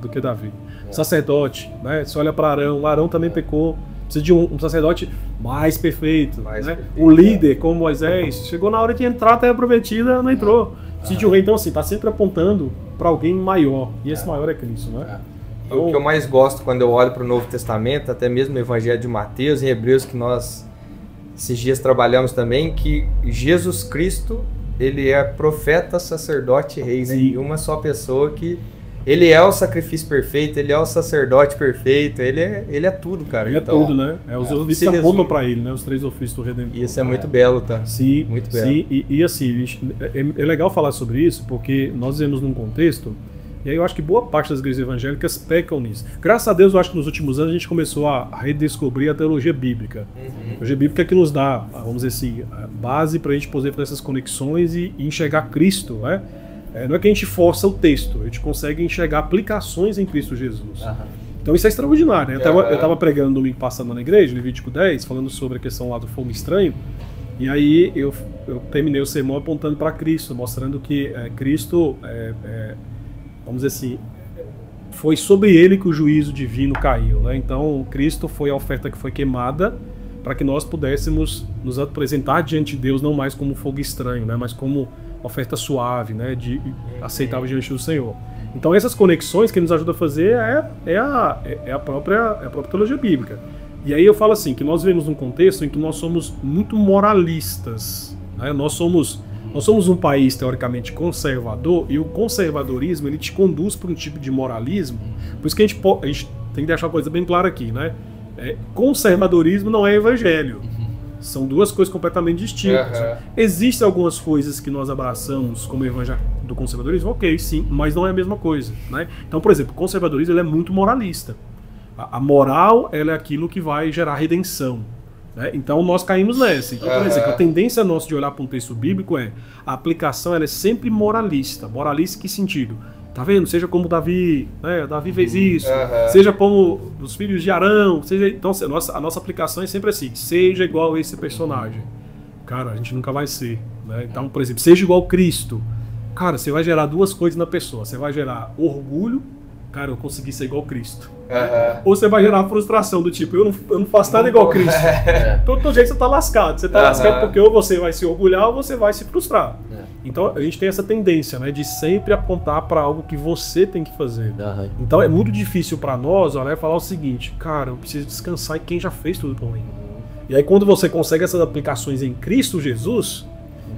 que Davi. Sacerdote, né? Você olha para Arão também pecou. Precisa de um sacerdote mais perfeito, né? Um líder como Moisés, chegou na hora de entrar, até a prometida, não entrou. Precisa de um rei, então assim, está sempre apontando para alguém maior, e esse maior é Cristo, né? O que eu mais gosto quando eu olho para o Novo Testamento, até mesmo no Evangelho de Mateus e Hebreus, que nós esses dias trabalhamos também, que Jesus Cristo, ele é profeta, sacerdote e rei, né? E uma só pessoa que ele é o sacrifício perfeito, ele é o sacerdote perfeito, ele é tudo, cara. Ele então, é tudo, né? Os ofícios apontam para ele, né? Os 3 ofícios do Redentor. Isso é muito belo, tá? Sim, muito belo. Sim, e assim, é legal falar sobre isso, porque nós vivemos num contexto, e aí eu acho que boa parte das igrejas evangélicas pecam nisso. Graças a Deus, eu acho que nos últimos anos a gente começou a redescobrir a teologia bíblica. A teologia bíblica que nos dá, vamos dizer assim, a base para a gente poder fazer essas conexões e enxergar Cristo, né? Não é que a gente força o texto, a gente consegue enxergar aplicações em Cristo Jesus. Então isso é extraordinário, né? Eu estava pregando domingo passado na igreja, Levítico 10, falando sobre a questão lá do fogo estranho, e aí eu terminei o sermão apontando para Cristo, mostrando que Cristo, vamos dizer assim, foi sobre ele que o juízo divino caiu, né? Então Cristo foi a oferta que foi queimada para que nós pudéssemos nos apresentar diante de Deus não mais como fogo estranho, né? Mas como oferta suave, né, aceitável diante do Senhor. Então essas conexões que nos ajuda a fazer é a própria teologia bíblica. E aí eu falo assim, que nós vivemos num contexto em que nós somos muito moralistas, né? Nós somos um país teoricamente conservador, e o conservadorismo ele te conduz para um tipo de moralismo. Por isso que a gente tem que deixar uma coisa bem clara aqui, né? Conservadorismo não é evangelho. São duas coisas completamente distintas. Existem algumas coisas que nós abraçamos como evangelho do conservadorismo, ok, sim, mas não é a mesma coisa, né? Então, por exemplo, o conservadorismo ele é muito moralista. A moral ela é aquilo que vai gerar redenção, né? Então nós caímos nessa. Então, por exemplo, a tendência nossa de olhar para um texto bíblico a aplicação ela é sempre moralista. Moralista em que sentido? Tá vendo? Seja como Davi, né? Davi fez isso, seja como os filhos de Arão, seja... Então a nossa aplicação é sempre assim, seja igual a esse personagem. Cara, a gente nunca vai ser, né? Então, por exemplo, seja igual a Cristo. Cara, você vai gerar duas coisas na pessoa. Você vai gerar orgulho, cara, eu consegui ser igual a Cristo. Ou você vai gerar frustração do tipo, eu não faço nada igual a Cristo. Todo jeito você tá lascado. Você tá lascado porque ou você vai se orgulhar ou você vai se frustrar. Então a gente tem essa tendência, né, de sempre apontar para algo que você tem que fazer. Uhum. Então é muito difícil para nós, olha, falar o seguinte, cara, eu preciso descansar em quem já fez tudo por mim. E aí quando você consegue essas aplicações em Cristo Jesus,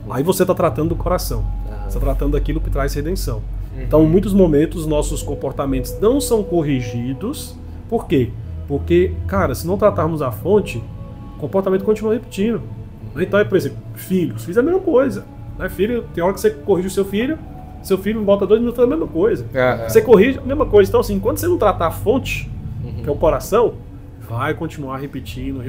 aí você está tratando do coração. Você está tratando daquilo que traz redenção. Então em muitos momentos nossos comportamentos não são corrigidos. Por quê? Porque, cara, se não tratarmos a fonte, o comportamento continua repetindo. Então, por exemplo, filhos é a mesma coisa. Né? Filho, tem hora que você corrige o seu filho volta 2 minutos, é a mesma coisa. Você corrige a mesma coisa. Então, assim, enquanto você não tratar a fonte, que é o coração, vai continuar repetindo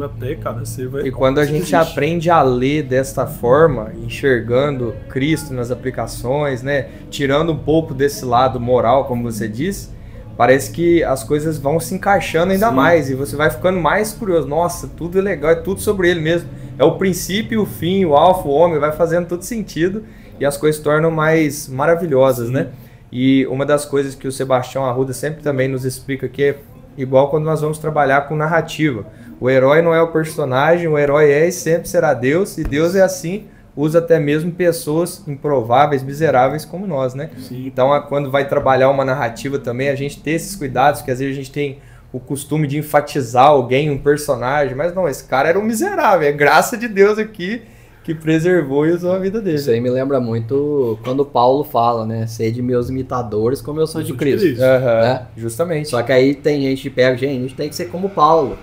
até, cara, você vai... E quando a gente aprende a ler desta forma, enxergando Cristo nas aplicações, né? Tirando um pouco desse lado moral, como você disse, parece que as coisas vão se encaixando ainda mais e você vai ficando mais curioso. Nossa, tudo é legal, é tudo sobre ele mesmo. É o princípio, o fim, o alfa, o ômega, vai fazendo todo sentido e as coisas se tornam mais maravilhosas, né? E uma das coisas que o Sebastião Arruda sempre também nos explica aqui é igual quando nós vamos trabalhar com narrativa. O herói não é o personagem, o herói é e sempre será Deus, e Deus é assim, usa até mesmo pessoas improváveis, miseráveis como nós, né? Sim. Então, quando vai trabalhar uma narrativa também, a gente ter esses cuidados, porque às vezes a gente tem o costume de enfatizar alguém, um personagem, mas não, esse cara era um miserável, é graça de Deus aqui que preservou e usou a vida dele. Isso aí me lembra muito quando Paulo fala, né? Sede meus imitadores como eu sou de Cristo. Né? Justamente. Só que aí tem gente que pega, gente, a gente tem que ser como Paulo.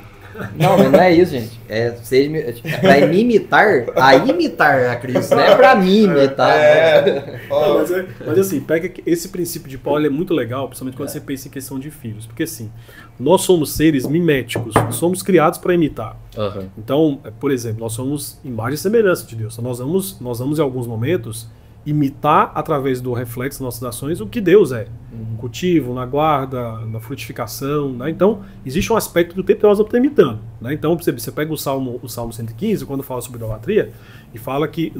Não, mas não é isso, gente. É pra me imitar a Cristo, não é pra mim imitar. Mas assim, pega que esse princípio de Paulo é muito legal, principalmente quando você pensa em questão de filhos. Porque assim, nós somos seres miméticos, somos criados para imitar. Uhum. Então, por exemplo, nós somos imagem e semelhança de Deus. Então, nós vamos em alguns momentos imitar através do reflexo das nossas ações o que Deus é. No cultivo, na guarda, na frutificação, né? Então, existe um aspecto do tempo que nós vamos estar imitando, né? Então, você pega o Salmo 115, quando fala sobre idolatria, e fala que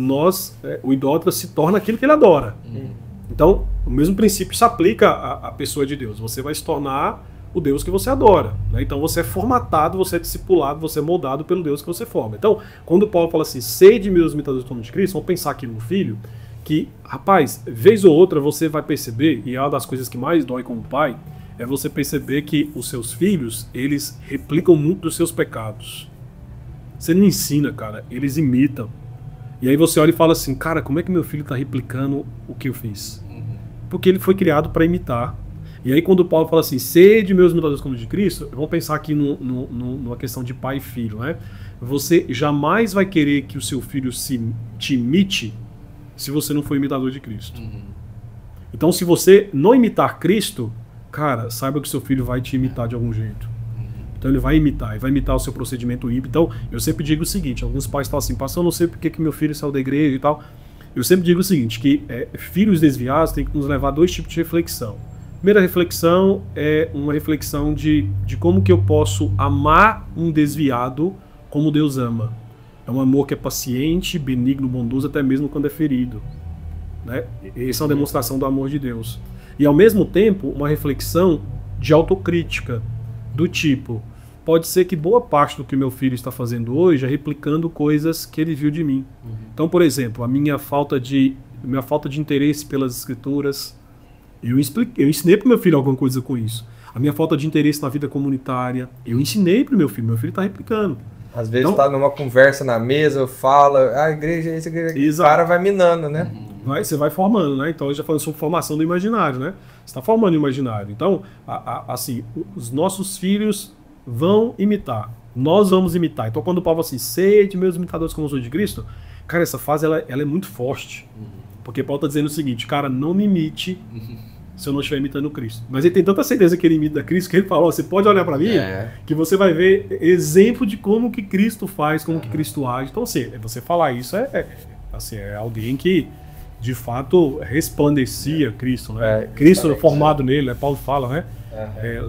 o idólatra se torna aquilo que ele adora. Então, o mesmo princípio se aplica à pessoa de Deus. Você vai se tornar o Deus que você adora, né? Então você é formatado, você é discipulado, você é moldado pelo Deus que você forma. Então, quando Paulo fala assim, sede meus imitadores como de Cristo, vamos pensar aqui no filho, que, rapaz, vez ou outra você vai perceber, e é uma das coisas que mais dói como pai, é você perceber que os seus filhos, eles replicam muito dos seus pecados. Você não ensina, cara, eles imitam. E aí você olha e fala assim, cara, como é que meu filho está replicando o que eu fiz? Porque ele foi criado para imitar. E aí quando Paulo fala assim, sede meus imitadores como de Cristo, vamos pensar aqui numa questão de pai e filho, né? Você jamais vai querer que o seu filho te imite se você não for imitador de Cristo. Então, se você não imitar Cristo, cara, saiba que seu filho vai te imitar de algum jeito. Então, ele vai imitar o seu procedimento ímpio. Então, eu sempre digo o seguinte, alguns pais falam assim, pastor, eu não sei porque que meu filho saiu da igreja e tal. Eu sempre digo o seguinte, que filhos desviados têm que nos levar a 2 tipos de reflexão. A primeira reflexão é uma reflexão de como que eu posso amar um desviado como Deus ama. É um amor que é paciente, benigno, bondoso, até mesmo quando é ferido. Né? Essa é uma demonstração do amor de Deus. E, ao mesmo tempo, uma reflexão de autocrítica, do tipo, pode ser que boa parte do que meu filho está fazendo hoje é replicando coisas que ele viu de mim. Então, por exemplo, a minha falta de interesse pelas escrituras, eu ensinei para o meu filho alguma coisa com isso. A minha falta de interesse na vida comunitária, eu ensinei para o meu filho está replicando. Às vezes tá numa conversa na mesa, fala, a igreja é isso, o cara vai minando, né? Você vai formando, né? Então, eu já falando sobre formação do imaginário, né? Você está formando o imaginário. Então, assim, os nossos filhos vão imitar. Nós vamos imitar. Então, quando o Paulo fala assim, sede meus imitadores como eu sou de Cristo, cara, essa fase ela é muito forte. Porque Paulo está dizendo o seguinte, cara, não me imite se eu não estiver imitando Cristo. Mas ele tem tanta certeza que ele imita Cristo que ele falou, você pode olhar para mim que você vai ver exemplo de como que Cristo faz, como que Cristo age. Então, assim, você falar isso é alguém que de fato resplandecia Cristo, né? Cristo formado nele, né? Paulo fala, né?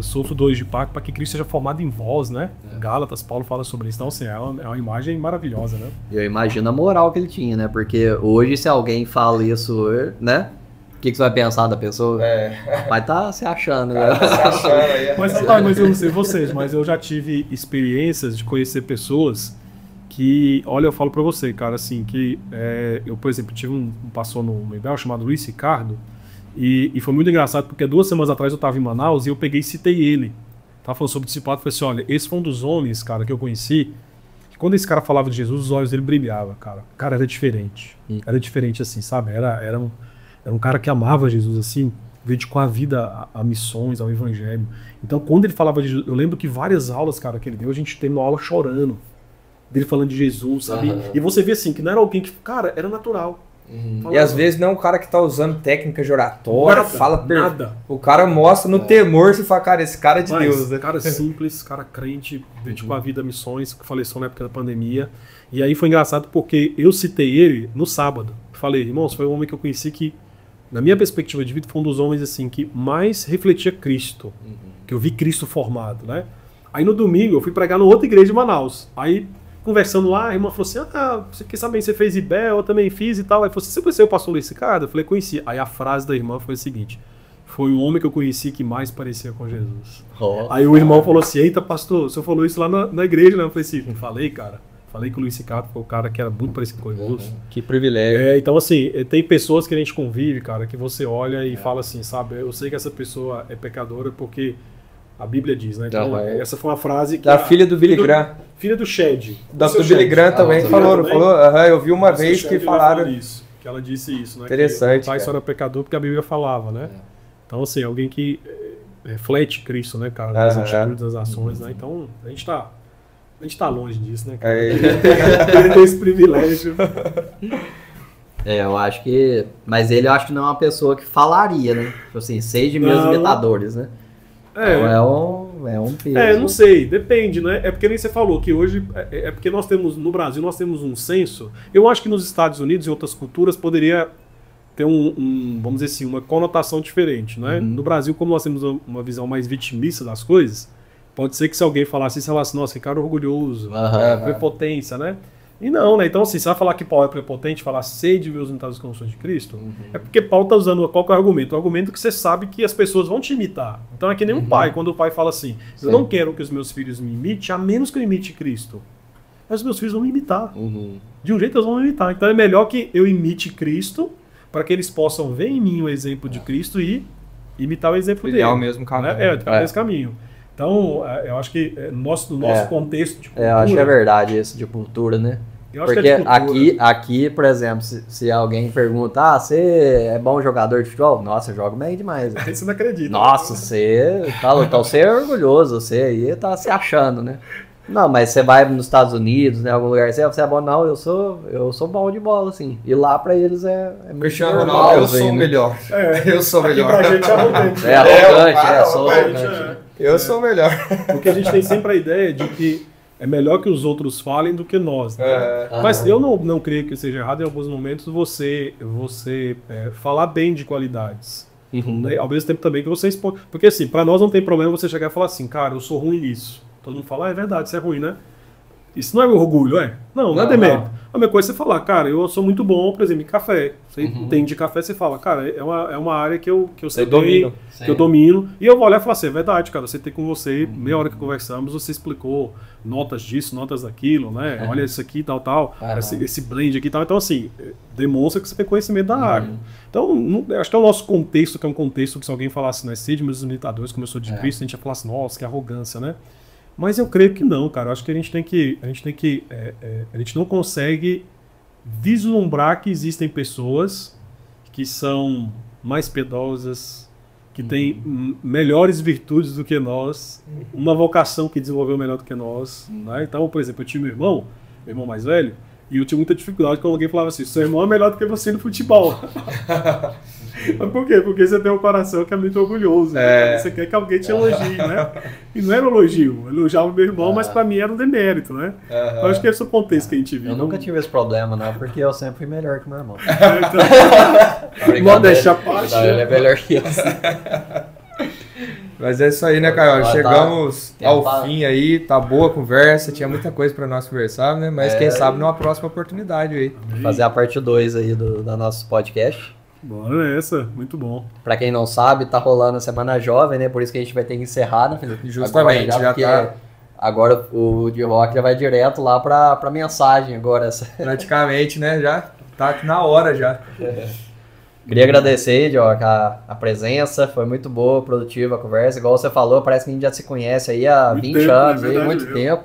Sofro dores de parto para que Cristo seja formado em vós, né? Gálatas, Paulo fala sobre isso. Então, assim, é uma imagem maravilhosa, né? Eu imagino a moral que ele tinha, né? Porque hoje, se alguém fala isso, né? O que você vai pensar da pessoa? Vai estar se achando, né? Mas eu não sei vocês, mas eu já tive experiências de conhecer pessoas que, olha, eu falo pra você, cara, assim, que eu, por exemplo, tive um pastor no IBEL chamado Luiz Ricardo, e foi muito engraçado, porque 2 semanas atrás eu tava em Manaus e eu peguei e citei ele. Tava falando sobre discipulado, falei assim, olha, esse foi um dos homens, cara, que eu conheci, que quando esse cara falava de Jesus, os olhos dele brilhavam, cara. O cara era diferente. Era diferente, assim, sabe? Era um cara que amava Jesus, assim, dedicou a vida a missões, ao evangelho. Então, quando ele falava de Jesus, eu lembro que várias aulas, cara, que ele deu, a gente terminou a aula chorando, dele falando de Jesus, sabe? E você vê, assim, que não era alguém que, cara, era natural. E às vezes não é um cara que tá usando técnica de oratória, nada. O cara mostra no temor, você fala, cara, esse cara é de Deus, né? Cara simples, cara crente, dedicou a vida a missões, que faleceu na época da pandemia. E aí foi engraçado porque eu citei ele no sábado. Falei, irmãos, foi um homem que eu conheci que, na minha perspectiva de vida, foi um dos homens assim que mais refletia Cristo. Que eu vi Cristo formado, né? Aí no domingo eu fui pregar numa outra igreja de Manaus. Aí, conversando lá, a irmã falou assim, você quer saber, você fez IBEL, eu também fiz e tal. Aí falou assim, você conheceu o pastor Luiz Ricardo? Eu falei, conheci. Aí a frase da irmã foi a seguinte, foi o homem que eu conheci que mais parecia com Jesus. Aí o irmão falou assim, eita pastor, o senhor falou isso lá na igreja, né? Eu falei assim, falei, cara. Falei que o Luiz Ricardo foi o cara que era muito parecido com Jesus. Que privilégio. Então assim, tem pessoas que a gente convive, cara, que você olha e fala assim, sabe, eu sei que essa pessoa é pecadora porque a Bíblia diz, né? Então, essa foi uma frase que... Da filha do Billy Graham. Filha do Shed. Do Billy Graham também falou. Eu vi uma vez que falaram... Isso, que ela disse isso, né? Interessante. Que o pai só era pecador porque a Bíblia falava, né? Então, assim, alguém que reflete Cristo, né, cara? Nas atitudes, nas ações, né? Então, a gente tá longe disso, né, cara? Tem esse privilégio. Eu acho que... Mas ele, eu acho que não é uma pessoa que falaria, né? Tipo assim, 6 de meus imitadores, né? Então, é um peso. Não sei, depende, né? É porque nem você falou que hoje, é porque nós temos, no Brasil, nós temos um senso, eu acho que nos Estados Unidos e outras culturas poderia ter vamos dizer assim, uma conotação diferente, né? No Brasil, como nós temos uma visão mais vitimista das coisas, pode ser que se alguém falasse isso, falasse, nossa, que cara orgulhoso, prepotência, né? E não, né? Então, assim, você vai falar que Paulo é prepotente, falar sei de meus imitados como sou de Cristo, é porque Paulo está usando qual que é o argumento? O argumento que você sabe que as pessoas vão te imitar. Então é que nem um pai, quando o pai fala assim, eu não quero que os meus filhos me imitem, a menos que eu imite Cristo. Mas os meus filhos vão me imitar. De um jeito eles vão me imitar. Então é melhor que eu imite Cristo, para que eles possam ver em mim o exemplo de Cristo e imitar o exemplo dele. É o mesmo caminho. É o mesmo caminho. Então, eu acho que no nosso contexto de cultura... Eu acho que é verdade isso de cultura, né? Porque aqui, por exemplo, se alguém pergunta, você é bom jogador de futebol? Nossa, eu jogo bem demais. Aí você não acredita. Nossa, então você é orgulhoso, você aí tá se achando, né? Não, mas você vai nos Estados Unidos, né, algum lugar, você é bom? Não, eu sou bom de bola, assim. E lá pra eles é muito Cristiano Ronaldo, eu sou o melhor. Eu sou o melhor. Aqui pra gente é arrogante. Arrogante, eu sou o melhor. Porque a gente tem sempre a ideia de que é melhor que os outros falem do que nós. Né? Mas eu não creio que seja errado em alguns momentos você falar bem de qualidades. Né? Ao mesmo tempo também que você expõe. Porque assim, pra nós não tem problema você chegar e falar assim, cara, eu sou ruim nisso. Todo mundo fala, é verdade, isso é ruim, né? Isso não é orgulho, é? Não é demérito. A mesma coisa é você falar, cara, eu sou muito bom, por exemplo, em café. Você entende de café, você fala, cara, é uma área que eu sei bem, que eu domino. E eu vou olhar e falar assim, é verdade, cara, você tem com você, meia hora que conversamos, você explicou notas disso, notas daquilo, né? Olha isso aqui, tal, esse blend aqui e tal. Então, assim, demonstra que você tem conhecimento da área. Então, acho que é o nosso contexto, que é um contexto que se alguém falasse, né, seja meus imitadores, como eu sou de Cristo, a gente ia falar assim, nossa, que arrogância, né? Mas eu creio que não, cara. Eu acho que a gente não consegue vislumbrar que existem pessoas que são mais piedosas, que têm melhores virtudes do que nós, uma vocação que desenvolveu melhor do que nós. Né? Então, por exemplo, eu tinha meu irmão mais velho, e eu tinha muita dificuldade quando alguém falava assim, seu irmão é melhor do que você no futebol. Mas por quê? Porque você tem um coração que é muito orgulhoso. Né? Você quer que alguém te elogie, né? E não era um elogio. Eu elogiava o meu irmão, mas pra mim era um demérito, né? Eu acho que esse é o contexto que a gente vive. Eu nunca tive esse problema, não, porque eu sempre fui melhor que meu irmão. Não deixa a parte. Ele é melhor que eu. Mas é isso aí, né, Caio? Chegamos ao fim aí, tá boa a conversa, tinha muita coisa pra nós conversar, né? Mas quem sabe numa próxima oportunidade aí. Fazer a parte 2 aí do nosso podcast. Bora nessa, muito bom. Pra quem não sabe, tá rolando a Semana Jovem, né? Por isso que a gente vai ter que encerrar, né, Felipe? Justamente, agora, já tá. Agora o de rock já vai direto lá pra mensagem agora. Praticamente, né? Já tá aqui na hora já. Queria agradecer, Diogo, a presença, foi muito boa, produtiva a conversa. Igual você falou, parece que a gente já se conhece aí há Muito 20 tempo, anos, né? aí, Verdade muito tempo.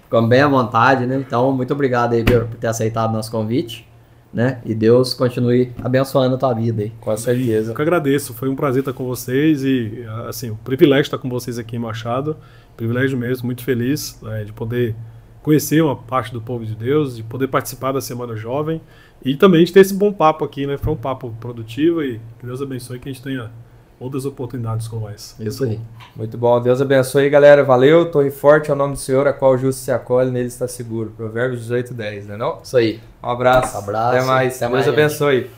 Ficamos bem à vontade, né? Então, muito obrigado aí por ter aceitado o nosso convite, né? E Deus continue abençoando a tua vida aí. Com certeza. Eu que agradeço, foi um prazer estar com vocês e, assim, o privilégio estar com vocês aqui em Machado, privilégio mesmo, muito feliz de poder conhecer uma parte do povo de Deus, de poder participar da Semana Jovem e também de ter esse bom papo aqui, né? Foi um papo produtivo e que Deus abençoe que a gente tenha outras oportunidades como essa. Isso aí. Muito bom. Deus abençoe, galera. Valeu. Torre forte é o nome do Senhor, a qual o justo se acolhe, nele está seguro. Provérbios 18:10, né não? Isso aí. Um abraço. Abraço. Até mais. Até Deus mais, gente. abençoe.